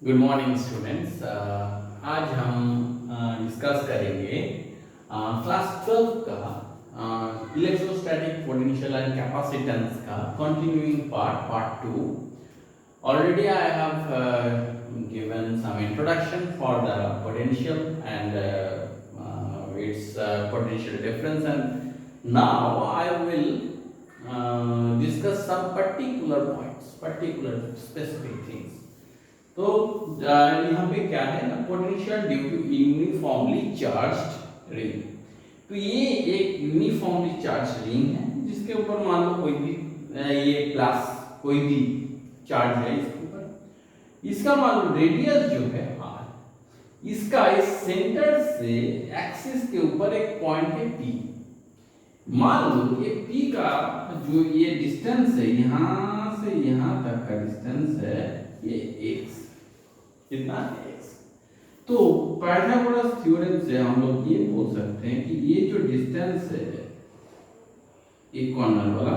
Good morning students. आज हम discuss करेंगे क्लास 12 का इलेक्ट्रोस्टैटिक पोटेंशियल एंड कैपेसिटेंस का continuing part 2. Already I have given some introduction for the potential and its potential difference, and now I will discuss some particular points, particular specific things. तो यहाँ पे क्या है ना, potential due to uniformly charged ring. तो ये एक uniformly charge ring है जिसके ऊपर मान लो कोई भी ये प्लस कोई भी चार्ज है इसके ऊपर. इसका मान लो रेडियस जो है r, इसका इस सेंटर से एक्सिस के ऊपर एक पॉइंट है p. मान लो ये p का जो ये डिस्टेंस है यहाँ से यहाँ तक का डिस्टेंस है ये x. कितना x? तो पाइथागोरस थ्योरम से हम लोग ये बोल सकते हैं कि ये जो डिस्टेंस है एक कॉर्नर वाला,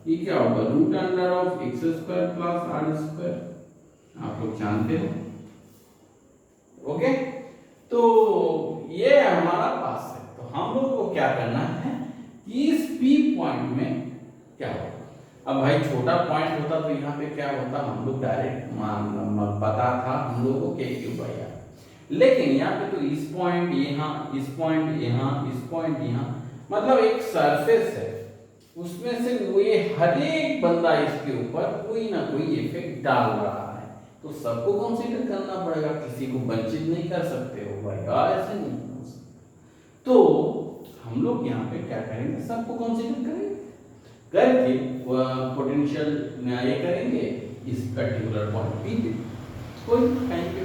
ये क्या होगा, root under of x square plus r square. आप लोग जानते हो. ओके, तो ये हमारा पास है. तो हम लोग को क्या करना है कि इस p पॉइंट में क्या होगा. अब भाई छोटा पॉइंट होता तो यहाँ पे क्या होता, हम लोग डायरेक्ट पता था हम लोगों को k क्यूब बाई r. लेकिन यहाँ पे तो इस पॉइंट यहाँ, इस पॉइंट यहाँ, इस पॉइंट यहाँ, मतलब एक सरफेस है, उसमें से वो ये हर एक बंदा इसके ऊपर कोई ना कोई इफेक्ट डाल रहा है. तो सबको कंसीडर करना पड़ेगा, किसी को वंचित नहीं कर सकते हो भाई, ऐसे नहीं हो सकता. तो हम लोग यहाँ पे क्या करेंगे, सबको कंसीडर करेंगे करके पोटेंशियल ये करेंगे इस पर्टिकुलर पॉइंट पी पे कोई कहीं पे.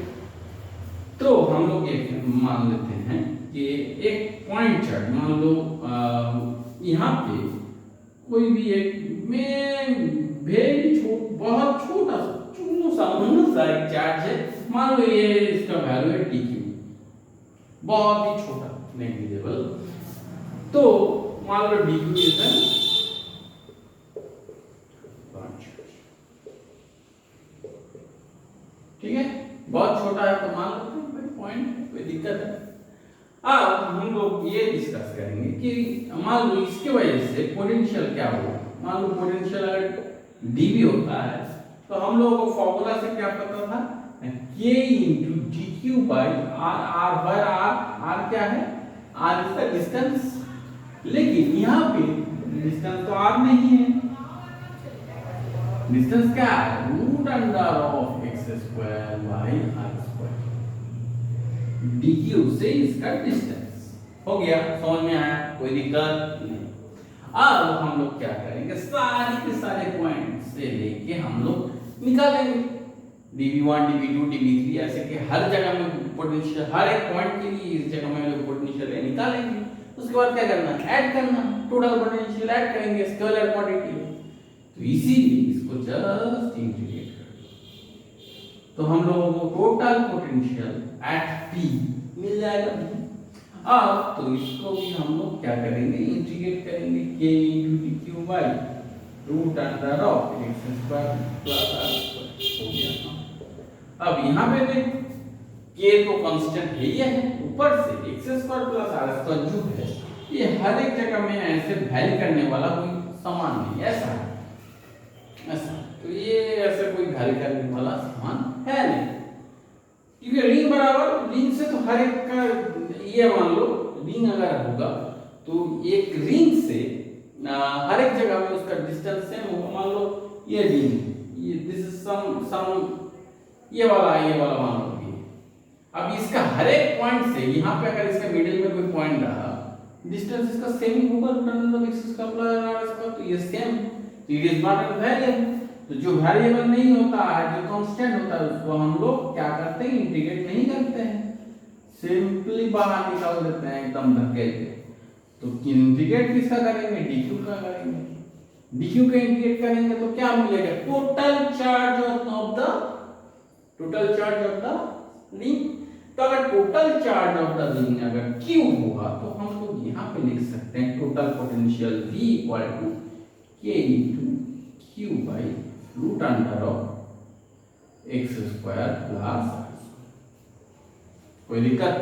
तो हम लोग ये मान लेते हैं कि एक पॉइंट चार्ज मान लो यहाँ पे कोई भी एक में बहुत छोटा सा एक चार्ज है. मान लो ये इसका वैल्यू है टी क्यू, बहुत ही छोटा नेग्लिजिबल. तो मान लो डी क्यू इज ठीक है, बहुत छोटा है तो मान लो कोई पॉइंट, कोई दिक्कत है. अब हम लोग ये डिस्कस करेंगे कि मान लो इसके वजह से पोटेंशियल क्या होगा. मान लो पोटेंशियल अगर dV होता है तो हम लोगों को फॉर्मूला से क्या पता था, k into D Q by R. R bar R क्या है, आर इसका डिस्टेंस. लेकिन यहाँ पे डिस्टेंस तो आर नहीं है, डिस्टेंस क्या है, root under of x square by R square. dq से इसका डिस्टेंस हो गया. समझ में आया, कोई दिक्कत नहीं. अब हम लोग क्या करेंगे, सारे के सारे पॉइंट से लेके हम लोग निकालेंगे dv1 dv2 dv3 ऐसे के हर जगह में पोटेंशियल, हर एक पॉइंट के लिए इस जगह में पोटेंशियल है निकालेंगे. उसके बाद क्या करना, ऐड करना, टोटल पोटेंशियल ऐड करेंगे स्केलर क्वांटिटी. तो इसीलिए इसको जस्ट इंटीग्रेट कर दो तो हम लोगों को टोटल पोटेंशियल एट p मिल जाएगा. अब तो इसको भी हम लोग क्या करेंगे, इंटीग्रेट करेंगे k into D Q by root under of x square plus R square. हो गया. अब यहाँ पे देख, k तो कांस्टेंट है ही है, ऊपर से X square plus R square जो है ये हर एक जगह में ऐसे वैरी करने वाला कोई सामान नहीं, ऐसा ऐसा. तो ये ऐसे कोई वैरी करने वाला सामान है नहीं, क्योंकि रिंग बराबर रिंग से तो हर एक का ये मान लो रिंग अगर होगा तो एक रिंग से हर एक जगह में उसका डिस्टेंस सेम होगा. मान लो ये रिंग, ये दिस इज सम ये वाला मान लो ये. अब इसका हर एक पॉइंट से यहाँ पे अगर इसका मिडिल में कोई पॉइंट रहा, डिस्टेंस इसका सेम ही होगा, रूट अंडर ऑफ एक्स का प्लस आर स्क्वायर. तो ये same, it is not a variable. तो जो वेरिएबल नहीं होता है, जो कांस्टेंट होता है, उसको हम लोग क्या करते हैं, इंटीग्रेट नहीं करते हैं, सिंपली बाहर निकाल देते हैं एकदम धक्के से. तो इंटीग्रेट किसका करेंगे, डीक्यू का करेंगे. डीक्यू का इंटीग्रेट करेंगे तो क्या मिलेगा, total charge of the ring. तो अगर total charge of the ring अगर Q होगा तो हम लोग यहाँ पे लिख सकते हैं total potential V equal to k into Q by root under of x square plus, कोई दिक्कत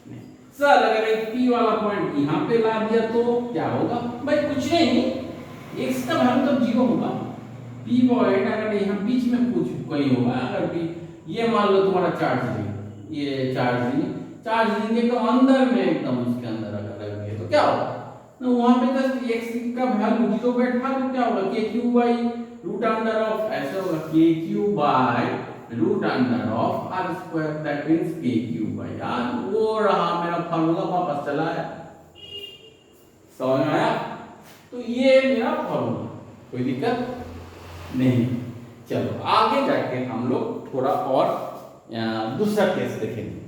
नहीं। सर अगर एक पी वाला पॉइंट यहाँ पे ला दिया तो क्या होगा भाई? कुछ नहीं, एक्स का वैल्यू तो 0 होगा। पी पॉइंट अगर यहाँ बीच में कुछ कहीं होगा, अगर भी ये मान लो तुम्हारा चार्ज रिंग, ये चार्ज रिंग तो अंदर में एकदम उसके अंदर अगर रख दिए तो क्या होगा ना, वहां पे जस्ट एक्स का वैल्यू 0 बैठा तो क्या होगा, K Q by root under of, ऐसे होगा K Q by root under of R square, that means K Q by R. वो रहा मेरा फार्मूला, वापस चला आया, समझ में आया? तो ये मेरा फार्मूला, कोई दिक्कत नहीं। चलो आगे जाके हम लोग थोड़ा और दूसरा केस देखेंगे।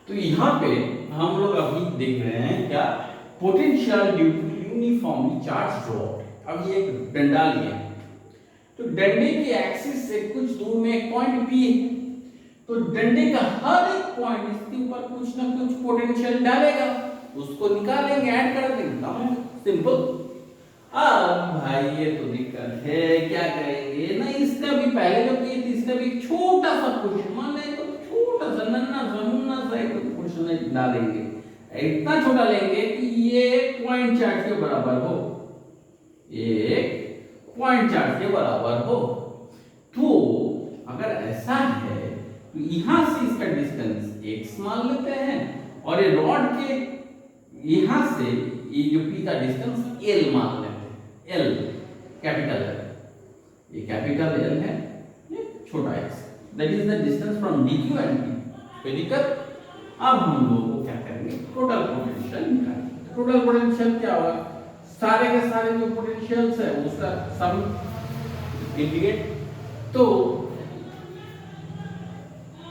तो यहाँ पे हम लोग अभी देख रहे हैं क्या, potential due to uniformly charge drop. अब ये एक डंडा लिया, तो डंडे के एक्सिस से कुछ दूर में एक पॉइंट पी है, तो डंडे का हर एक पॉइंट इसके ऊपर कुछ ना कुछ पोटेंशियल डालेगा, उसको निकालेंगे, ऐड कर देंगे, सिंपल। अब भाई ये तो दिक्कत है, क्या करेंगे ना, इसका भी पहले जो किए थे इसका भी छोटा सा क्वेश्चन, मान लें तो छोटा सा नन्ना सा एक क्वेश्चन डालेंगे, इतना छोटा लेंगे कि ये पॉइंट चार्ज के बराबर हो, एक पॉइंट चार्ज के बराबर हो। तो अगर ऐसा है तो यहां से इसका डिस्टेंस x मान लेते हैं, और ये रॉड के यहां से ये जो p का डिस्टेंस l मान लेते हैं, l कैपिटल L, ये कैपिटल L है, ये छोटा x, that is the distance from dq and p। कोई दिक्कत? अब हम लोग क्या करेंगे, टोटल पोटेंशियल निकालेंगे। टोटल पोटेंशियल क्या होगा, सारे के सारे जो पोटेंशियल्स है उसका सम इंटीग्रेट, तो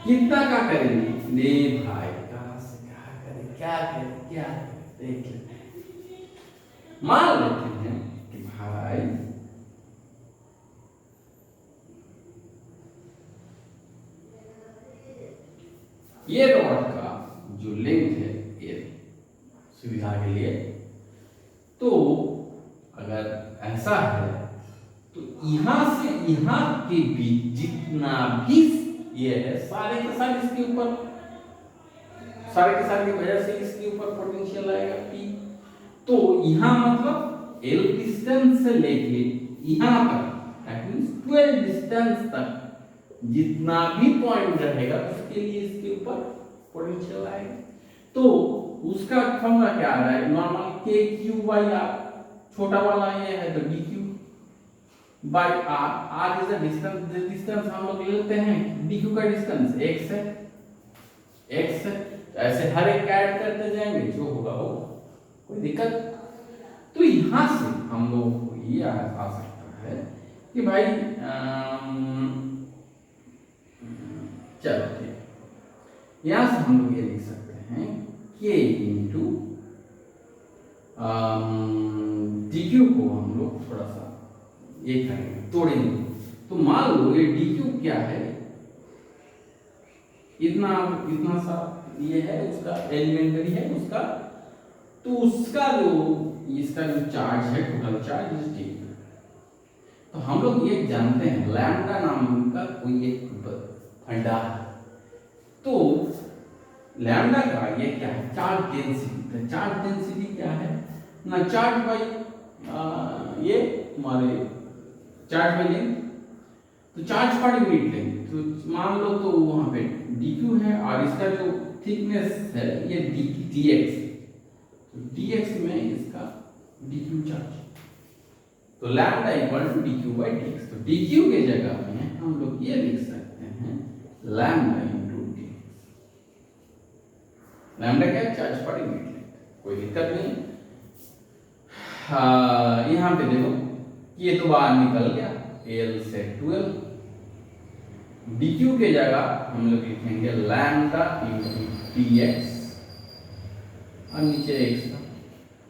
कितना का करेंगे, ले भाई कहां से क्या करें, देख लेते हैं। मान लेते हैं कि भाई ये रॉड का जो लेंथ है ये सुविधा के लिए, तो अगर ऐसा है तो यहां से यहां के बीच जितना भी ये है, सारे के सारे इसके ऊपर, सारे के सारे की वजह से इसके ऊपर पोटेंशियल आएगा P। तो यहां मतलब L डिस्टेंस से लेके यहां तक, दैट मींस 12 डिस्टेंस तक जितना भी पॉइंट रहेगा उसके लिए इसके ऊपर पोटेंशियल आएगा। तो उसका फॉर्मूला क्या आ रहा है, नॉर्मल के क्यू बाई आर, छोटा वाला ये है तो D Q by R, R is the distance, distance हम लोग लेते हैं, डी क्यू का डिस्टेंस एक्स है, एक्स है, तो ऐसे हर एक ऐड करते जाएंगे, जो होगा वो, कोई दिक्कत? तो यहां से हम लोग को ये आ सकता है कि भाई चलो ठीक, यहां से हम लोग ये लिख सकते हैं k इंटू dq को हम लोग थोड़ा सा ये करेंगे, तोड़ेंगे। तो मान लो ये dq क्या है, इतना सा ये है, उसका एलिमेंटरी है उसका, तो उसका जो इसका जो चार्ज है, टोटल चार्ज इज dq। तो हम लोग ये जानते हैं लैम्डा नाम का कोई एक फंडा है, तो लैम्डा का ये क्या है, चार्ज डेंसिटी। तो चार्ज डेंसिटी क्या है ना, चार्ज बाई ये हमारे चार्ज बाई लेंथ, तो चार्ज पर यूनिट लेंथ, तो मान लो तो वहां पे dq है और इसका जो थिकनेस है ये dx, तो dx में इसका dq चार्ज, तो लैम्डा इक्वल टू dq बाई dx। तो dq के जगह में हम लोग ये लिख सकते हैं लैम्डा इनटू dx। लैम्डा क्या है, चार्ज पर यूनिट लेंथ, कोई दिक्कत नहीं। यहाँ पे देखो ये तो बाहर निकल गया, L से 12, dq के जगह हम लोग लिखेंगे लैम्डा इनटू dx और नीचे x था।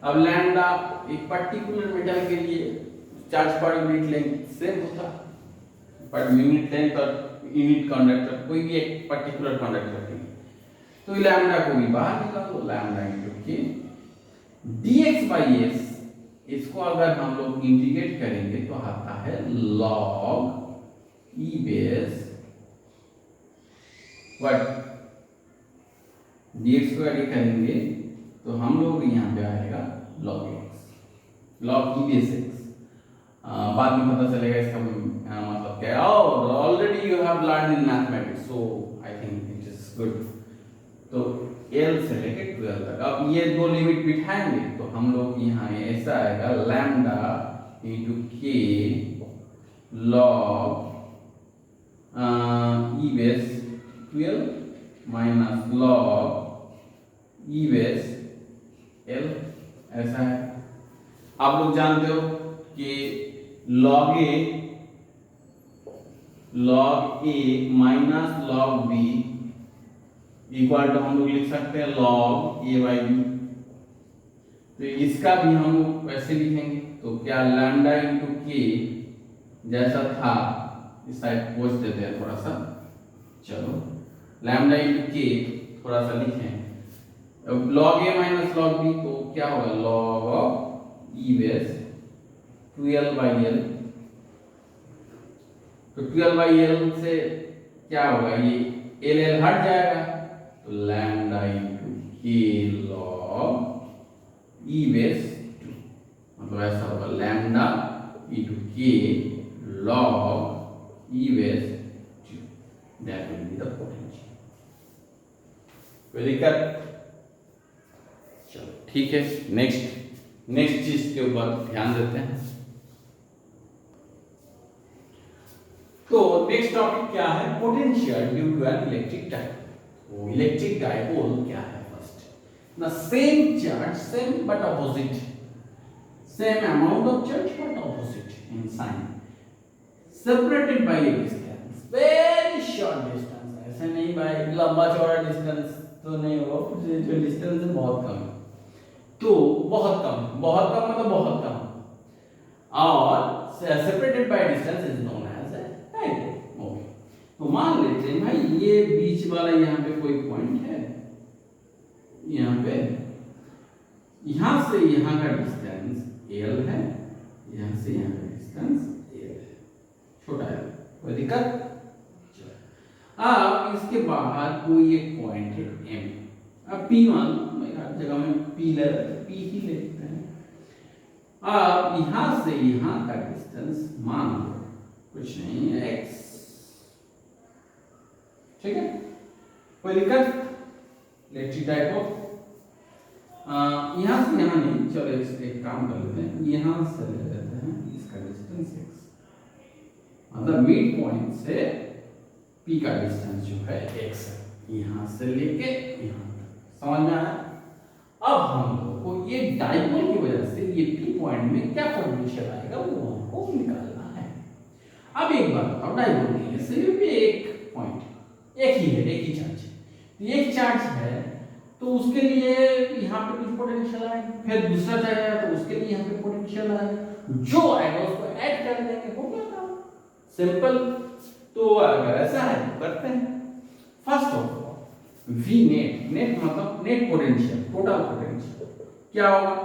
अब लैम्डा एक पर्टिकुलर मेटल के लिए charge per unit length same होता है, पर यूनिट लेंथ और यूनिट कंडक्टर कोई भी एक पर्टिकुलर कंडक्टर के लिए, तो लैम्डा को भी बाहर निकालो, लैम्डा इनटू के dx बाई s इसको अगर हम लोग इंटीग्रेट करेंगे तो आता है log e base what dx को ऐड करेंगे तो हम लोग यहाँ पे आएगा log x log e base x। बाद में पता चलेगा इसका मतलब क्या है। और already you have learn in mathematics so I think it is good. तो L से लेके 12 तक अब ये दो लिमिट बिठाएंगे तो हम लोग यहाँ ऐसा आएगा लैम्डा इंटू के लॉग ई बेस 12 माइनस लॉग ई बेस L ऐसा है। आप लोग जानते हो कि log a minus log b equal to हम लोग लिख सकते हैं log a बाई b। तो इसका भी हम लोग वैसे लिखेंगे तो क्या लैम्डा इंटू के जैसा था इस साइड पोच देते हैं थोड़ा सा। चलो लैम्डा इंटू के थोड़ा सा लिखें। अब log a minus log b तो क्या होगा log of e base 12 by L. तो 12 बाई एल से क्या होगा ये एल एल हट जाएगा तो लैम्डा इंटू के लॉग ई बेस 2 मतलब ऐसा होगा लैम्डा इंटू के log E base 2 that will be the potential. कोई दिक्कत? चलो ठीक है नेक्स्ट चीज के ऊपर ध्यान देते हैं। तो नेक्स्ट टॉपिक क्या है potential due to an electric dipole. वो इलेक्ट्रिक डाइपोल क्या है फर्स्ट ना same charge same but opposite same amount of charge but opposite in sign separated by a distance very short distance. ऐसे नहीं भाई लंबा चौड़ा डिस्टेंस तो नहीं होगा जो डिस्टेंस है बहुत कम तो बहुत कम मतलब बहुत कम और separated by distance is known as dipole. Okay तो मान लेते हैं भाई ये बीच वाला यहाँ पे कोई पॉइंट है यहाँ पे यहाँ से यहाँ का डिस्टेंस l है यहाँ से यहाँ का डिस्टेंस l है छोटा है कोई दिक्कत। अब इसके बाहर कोई एक पॉइंट है m। अब p1 हर जगह में p ही लेते हैं। अब यहाँ से यहाँ का डिस्टेंस मान लो कुछ नहीं है x ठीक है कोई दिक्कत। इलेक्ट्रिक डाइपोल यहाँ से यहाँ नहीं चलो एक काम कर लेते हैं यहाँ से ले लेते हैं इसका डिस्टेंस x मतलब मिड पॉइंट से p का डिस्टेंस जो है x है यहाँ से लेके यहाँ तक समझ में आया। अब हम लोग को ये डाइपोल की वजह से ये p पॉइंट में क्या पोटेंशियल आएगा वो हमको निकालना है। अब एक बात बताओ डाइपोल के लिए सिर्फ एक पॉइंट एक ही चार्ज है एक चार्ज है तो उसके लिए यहाँ पे कुछ पोटेंशियल आएगा फिर दूसरा चार्ज आया तो उसके लिए यहाँ पे पोटेंशियल आएगा जो आएगा उसको ऐड कर देंगे हो गया काम सिंपल। तो अगर ऐसा है तो करते हैं। First of all V net मतलब नेट पोटेंशियल टोटल पोटेंशियल क्या होगा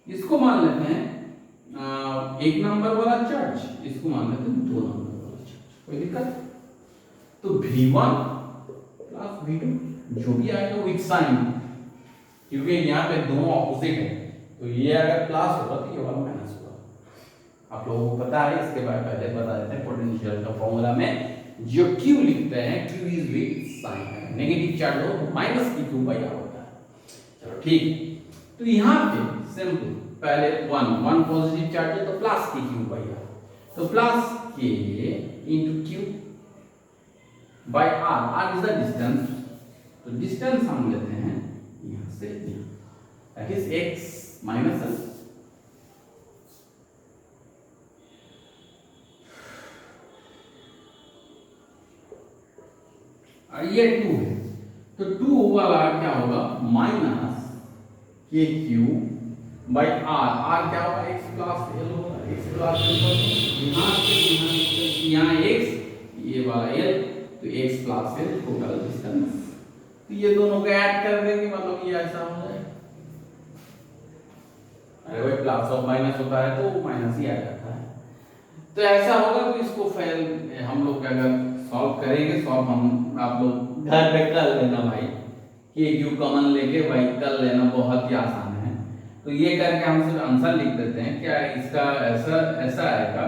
इसको मान लेते हैं एक नंबर वाला चार्ज इसको मान लेते हैं दो नंबर वाला चार्ज कोई दिक्कत। तो v1 प्लस v2 जो भी आएगा विथ साइन क्योंकि यहाँ पे दोनों ऑपोजिट है तो ये अगर प्लस होगा तो ये वाला माइनस होगा। आप लोगों को पता है इसके बाद पहले बता देते हैं पोटेंशियल का फॉर्मूला में जो q लिखते हैं q is with sign negative charge हो तो माइनस q बाई r होता है। चलो ठीक तो यहाँ पे सिंपल पहले 1 पॉजिटिव चार्ज है तो प्लस q बाई r तो plus k into q by r is the distance. तो डिस्टेंस हम लेते हैं यहाँ से यहाँ that is x minus s। और ये 2 है तो 2 वाला क्या होगा माइनस के क्यू बाई आर क्या होगा x प्लस l होगा x प्लस l यहाँ x ये वाला l तो x plus l total distance तो ये दोनों को ऐड कर देंगे मतलब ये ऐसा हो जाएगा। अरे भाई प्लस और माइनस होता है तो माइनस ही आ जाता है। तो ऐसा होगा तो इसको फिर हम लोग अगर सॉल्व करेंगे, सॉल्व हम आप लोग घर पे कर लेना भाई, कि क्यू कॉमन लेके भाई कर लेना, बहुत ही आसान है। तो ये करके हम सिर्फ आंसर लिख देते हैं। क्या इसका ऐसा ऐसा आएगा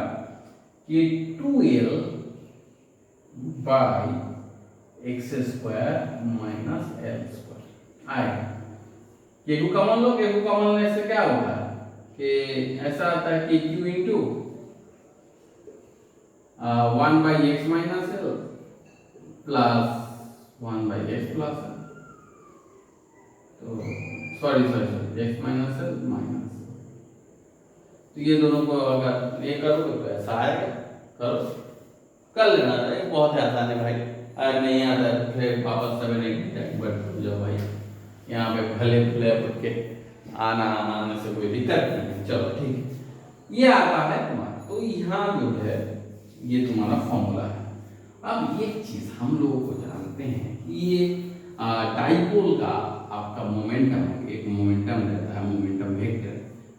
कि 2l by x square minus l square आएगा। क्यू कॉमन लो, क्यू कॉमन लेने से क्या होगा कि ऐसा आता है कि q into 1 by x minus l plus 1 by x plus l, तो sorry x minus l minus, तो ये दोनों को अगर ये करोगे तो ऐसा आएगा। करो, कर लेना, बहुत ही आसान है भाई। अगर नहीं आता तो फिर वापस 7 बट जो भाई यहाँ पे भले भले उठ के आने से कोई दिक्कत नहीं है। चलो ठीक है, ये आता है तुम्हारा। तो यहाँ जो है ये तुम्हारा फॉर्मूला है। अब एक चीज हम लोगों को जानते हैं कि ये डाइपोल का आपका मोमेंटम, एक मोमेंटम रहता है, मोमेंटम वेक्टर।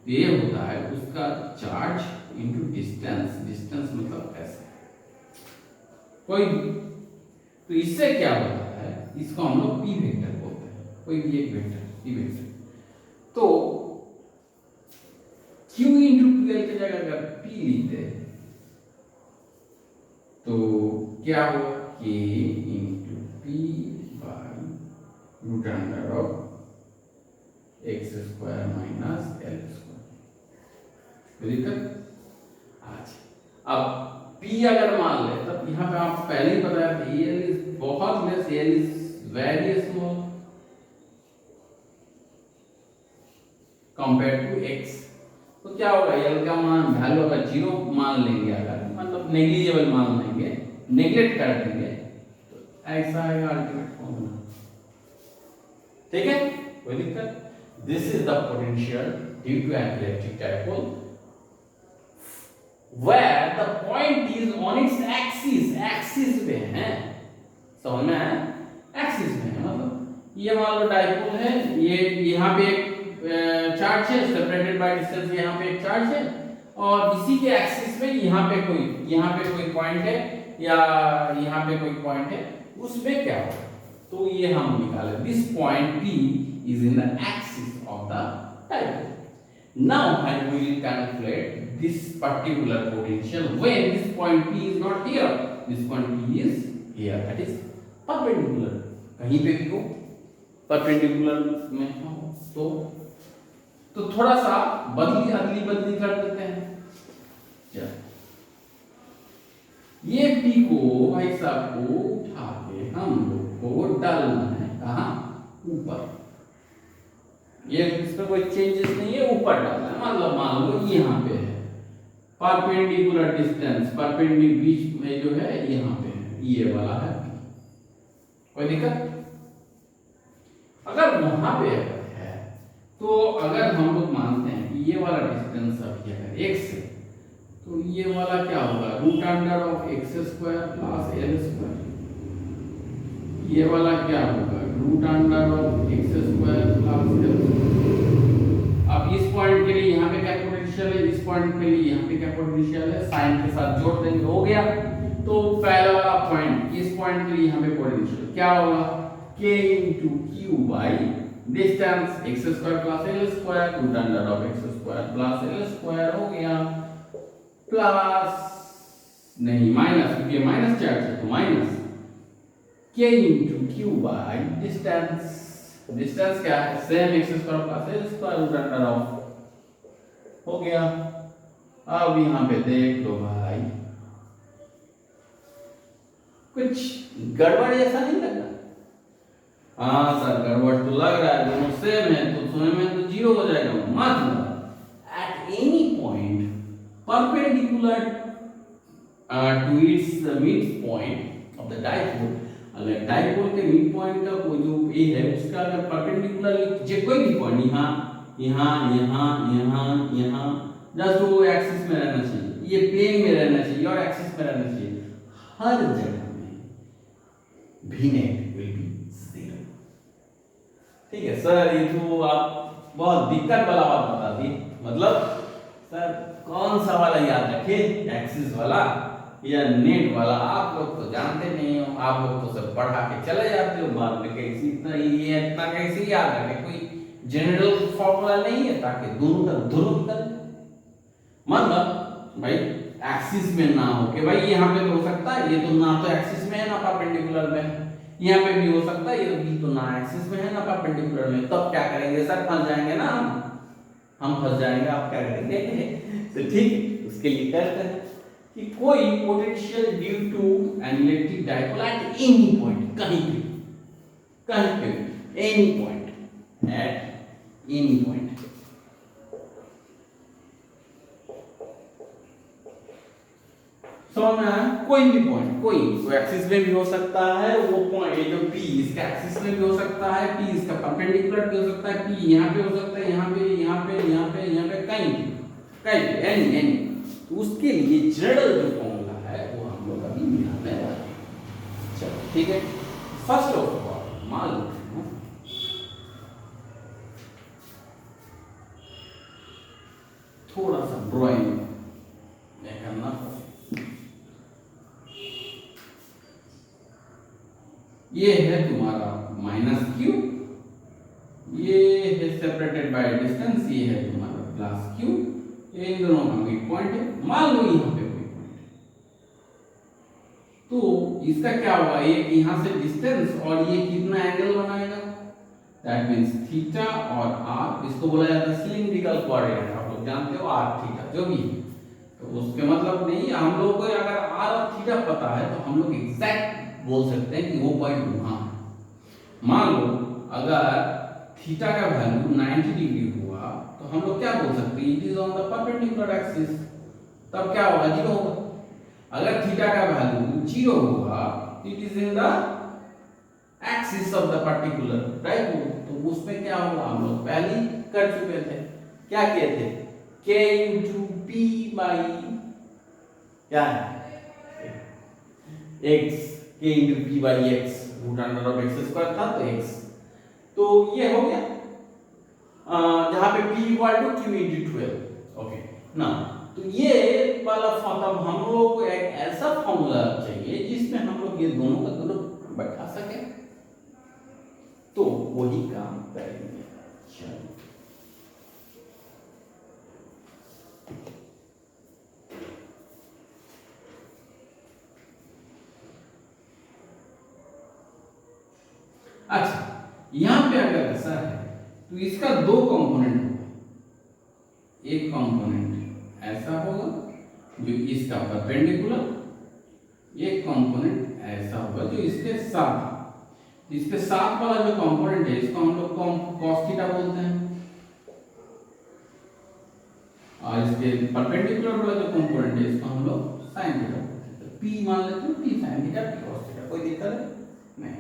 तो ये होता है उसका चार्ज इनटू डिस्टेंस, डिस्टेंस मतलब ऐसे कोई। तो इससे क्या होता है, इसको हम लोग पी वेक्टर बोलते हैं, कोई भी एक वेक्टर पी वेक्टर। तो q इंटू ट्वेल्व की जगह अगर p लिखते तो क्या होगा, k into p by root under of x square minus l square. दिक्कत आज अब p अगर मान ले तब यहाँ पे आप पहले ही बताया था एल इज बहुत less, L is very small compare to x। तो क्या होगा, एल का मान वैल्यू अगर 0 मान लेंगे, अगर मतलब नेग्लिजिबल मान लेंगे, नेग्लेक्ट कर देंगे, तो ऐसा आएगा अल्टीमेट फॉर्मूला। ठीक है, कोई दिक्कत। This is the potential due to an electric dipole where the point is on its axis, axis पे है, समझ में आया, एक्सिस में है। मतलब ये मान लो डाइपोल है, ये यहाँ पे एक चार्ज है सेपरेटेड बाय डिस्टेंस, यहाँ पे एक चार्ज है, और इसी के एक्सिस में यहाँ पे कोई पॉइंट है या यहाँ पे कोई पॉइंट है, उसमें क्या होगा, तो ये हम निकाले this point P is in the axis of the dipole. Now I will calculate this particular potential when this point P is not here, this point P is here, that is perpendicular, कहीं पे भी हो perpendicular में हो, तो थोड़ा सा अदली बदली कर देते हैं। ये P को भाई साहब को उठा के हम लोग को डालना है कहाँ, ऊपर। ये इसमें कोई चेंजेस नहीं है, ऊपर डालना है। मतलब मान लो यहाँ पे है परपेंडिकुलर डिस्टेंस, परपेंडिकुलर बीच में जो है यहाँ पे है, ये वाला है, कोई दिक्कत। अगर वहां पे है तो अगर हम लोग मानते हैं कि ये वाला डिस्टेंस अभी है x से, तो ये वाला क्या होगा, root under of x square plus L square. ये वाला क्या होगा, root under of x square plus L square. अब इस पॉइंट के लिए यहाँ पे क्या पोटेंशियल है, इस पॉइंट के लिए यहाँ पे क्या पोटेंशियल है, साइन के साथ जोड़ देंगे, हो गया। तो पहला वाला पॉइंट, इस पॉइंट के लिए यहाँ पे पोटेंशियल क्या होगा, k into q by distance x square plus l square root under of x square plus l square हो गया, प्लस नहीं माइनस, क्योंकि माइनस चार्ज है तो minus k into q by distance, distance क्या है, same x square plus l square root under of हो गया। अब यहाँ पे देख लो भाई, कुछ गड़बड़ ऐसा नहीं लग रहा। हाँ सर गड़बड़ तो लग रहा है, दोनों सेम है तो समय में तो जीरो हो जाएगा। मतलब at any point perpendicular to its mid point of the dipole, अगर डाइपोल के मिड पॉइंट का वो जो ए है उसका अगर परपेंडिकुलर जो कोई भी पॉइंट यहाँ यहाँ यहाँ यहाँ यहाँ जस्ट वो एक्सिस में रहना चाहिए, ये प्लेन में रहना चाहिए और एक्सिस में रहना चाहिए, हर जगह में v net will be zero. ठीक है सर, ये तो आप बहुत दिक्कत वाला बात बता दी। मतलब सर कौन सा वाला याद रखे, एक्सिस वाला या नेट वाला? आप लोग तो जानते नहीं हो, आप लोग तो सब पढ़ा के चले जाते हो, बाद में कैसे इतना कैसे याद रखे? कोई जनरल फॉर्मूला नहीं है ताकि दोनों का ध्रुव कर, मतलब भाई एक्सिस में ना हो कि भाई यहाँ पे तो हो सकता है, ये तो ना तो एक्सिस में है ना परपेंडिकुलर में है, यहाँ पे भी हो सकता है, ये भी तो ना एक्सिस में है ना परपेंडिकुलर में, तब क्या करेंगे सर? फंस जाएंगे ना हम फंस जाएंगे। आप क्या करेंगे? तो ठीक, उसके लिए करते हैं कि कोई potential due to an electric dipole at any point, कहीं पे any point, at any point, समझ में आया? कोई भी पॉइंट, कोई एक्सिस में भी हो सकता है वो पॉइंट, ये जो P इसका एक्सिस में भी हो सकता है, P इसका परपेंडिकुलर भी हो सकता है, P यहाँ पे हो सकता है, यहाँ पे, यहाँ पे, यहाँ पे, यहाँ पे, कहीं पे, एनी। तो उसके लिए जनरल जो फॉर्मूला है वो हम लोग अभी मिलाने वाले हैं। चलो ठीक है, फर्स्ट ऑफ ऑल मान लो थोड़ा सा ड्राइंग करना, ये है तुम्हारा माइनस क्यू, ये है सेपरेटेड बाय डिस्टेंस, ये है तुम्हारा प्लस क्यू, ये इन दोनों का मिड पॉइंट है। मान लो यहाँ पे कोई पॉइंट, तो इसका क्या होगा? ये यहाँ से डिस्टेंस और ये कितना एंगल बनाएगा? दैट मींस थीटा और आर, इसको बोला जाता है सिलिंड्रिकल कोऑर्डिनेट, आप लोग जानते हो आर थीटा जो भी, तो उसके मतलब नहीं, हम लोग को अगर आर और थीटा पता है तो हम लोग एग्जैक्ट बोल सकते हैं कि वो पॉइंट वहां है। मान लो अगर थीटा का वैल्यू 90 डिग्री हुआ तो हम लोग क्या बोल सकते हैं? It is on the perpendicular axis, तब क्या होगा? 0 होगा। अगर थीटा का वैल्यू 0 हुआ it is in the axis of the particular, right? तो उसमें क्या होगा? हम लोग पहले ही कर चुके थे, क्या किए थे? k into p by क्या है? x, k into p by x, root under of x square था तो x, तो ये हो गया जहां पे p equal to q into 12। Okay ना, तो ये वाला मतलब हम लोग को एक ऐसा फॉर्मूला चाहिए जिसमें हम लोग ये दोनों का दोनों बैठा सके, तो वही काम करेंगे। चलो अच्छा, यहां पे अगर ऐसा है तो इसका दो कंपोनेंट होगा, एक कंपोनेंट ऐसा होगा जो इसका परपेंडिकुलर, एक कंपोनेंट ऐसा होगा जो इसके साथ, इसके साथ वाला जो कंपोनेंट है इसको हम लोग cos थीटा बोलते हैं, और इसके परपेंडिकुलर वाला जो कंपोनेंट है इसको हम लोग sin थीटा बोलते हैं। तो p मान लेते हैं, p sin theta, p cos theta, कोई दिक्कत है नहीं।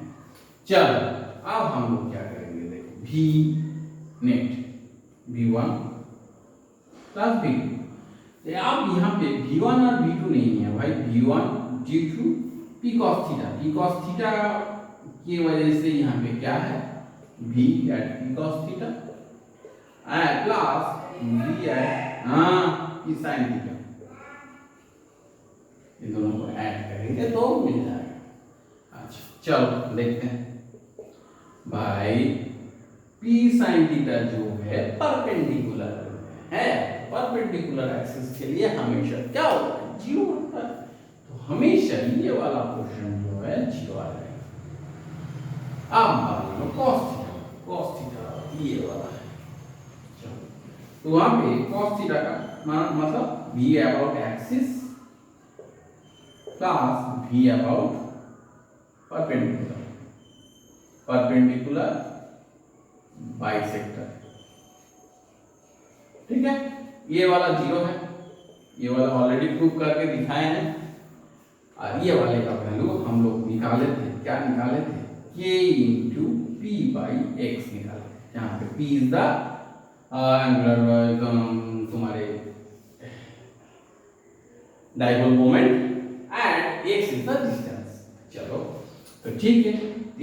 चलो अब हम लोग क्या करेंगे? देखो v net v1 plus v2, अब यहाँ पे v1 और v2 नहीं है भाई, v1 due to p cos theta, p cos theta की वजह से यहाँ पे क्या है? v at p cos theta plus v at p sin theta, इन दोनों को ऐड करेंगे तो मिल जाएगा। अच्छा चलो देखते हैं भाई, p sin थीटा जो है परपेंडिकुलर है, परपेंडिकुलर एक्सिस के लिए हमेशा क्या होता है? 0 होता है, तो हमेशा ये वाला पोर्शन जो है 0 आ जाएगा। अब मान लो cos थीटा ये वाला है, चलो तो वहां पे cos थीटा का मतलब v about axis plus v about perpendicular, perpendicular bisector, ठीक है? ये वाला 0 है, ये वाला ऑलरेडी प्रूव करके दिखाए हैं, और ये वाले का वैल्यू हम लोग निकाले थे, क्या निकाले थे? k into p by x निकाले थे, जहां पे p इज द एंगुलर तुम्हारे dipole moment and x is the distance. चलो तो ठीक है,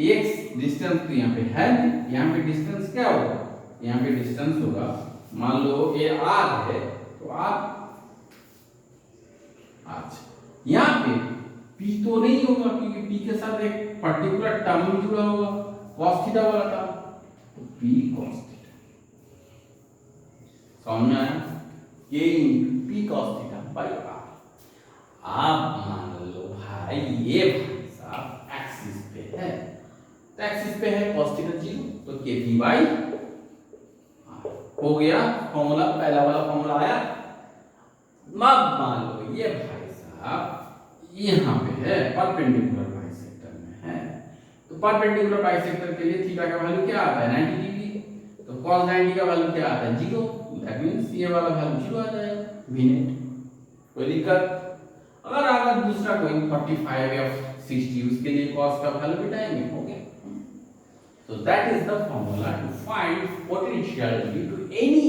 x डिस्टेंस तो यहाँ पे है नहीं, यहाँ पे डिस्टेंस क्या होगा? यहाँ पे डिस्टेंस होगा मान लो ये आर है तो आर, अच्छा यहाँ पे पी तो नहीं होगा क्योंकि पी के साथ एक पर्टिकुलर टर्म जुड़ा होगा cos थीटा वाला टर्म, तो पी cos थीटा समझ में आया, K into P cos theta by R. आप मान लो भाई ये भाई साहब एक्सिस पे है, तो एक्सिस पे है cos थीटा 0, तो के पी बाई हो गया फॉर्मूला, पहला वाला फॉर्मूला आया। अब मान लो ये भाई साहब यहाँ पे है परपेंडिकुलर बाइसेक्टर में है, तो परपेंडिकुलर बाइसेक्टर के लिए थीटा का वैल्यू क्या आता है 90 डिग्री, तो cos 90 का वैल्यू क्या आता है 0, दैट मींस ये वाला वैल्यू 0 आ जाएगा v नेट। कोई दिक्कत? अगर दूसरा कोई 45 या 60 उसके लिए cos का वैल्यू बिठाएंगे, हो गया। So that is the formula to find potential due to any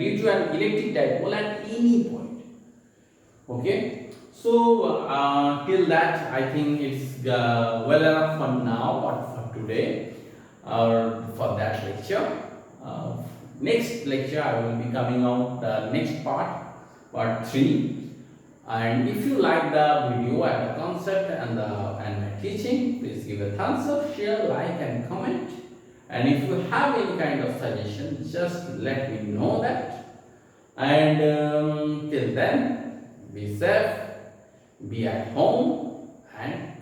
due to an electric dipole at any point. Okay. So till that I think it's well enough for now or for today or for that lecture. Next lecture I will be coming out the next part 3. And if you like the video and the concept and my teaching, please give a thumbs up, share, like and comment. And if you have any kind of suggestion, just let me know that. And till then, be safe, be at home and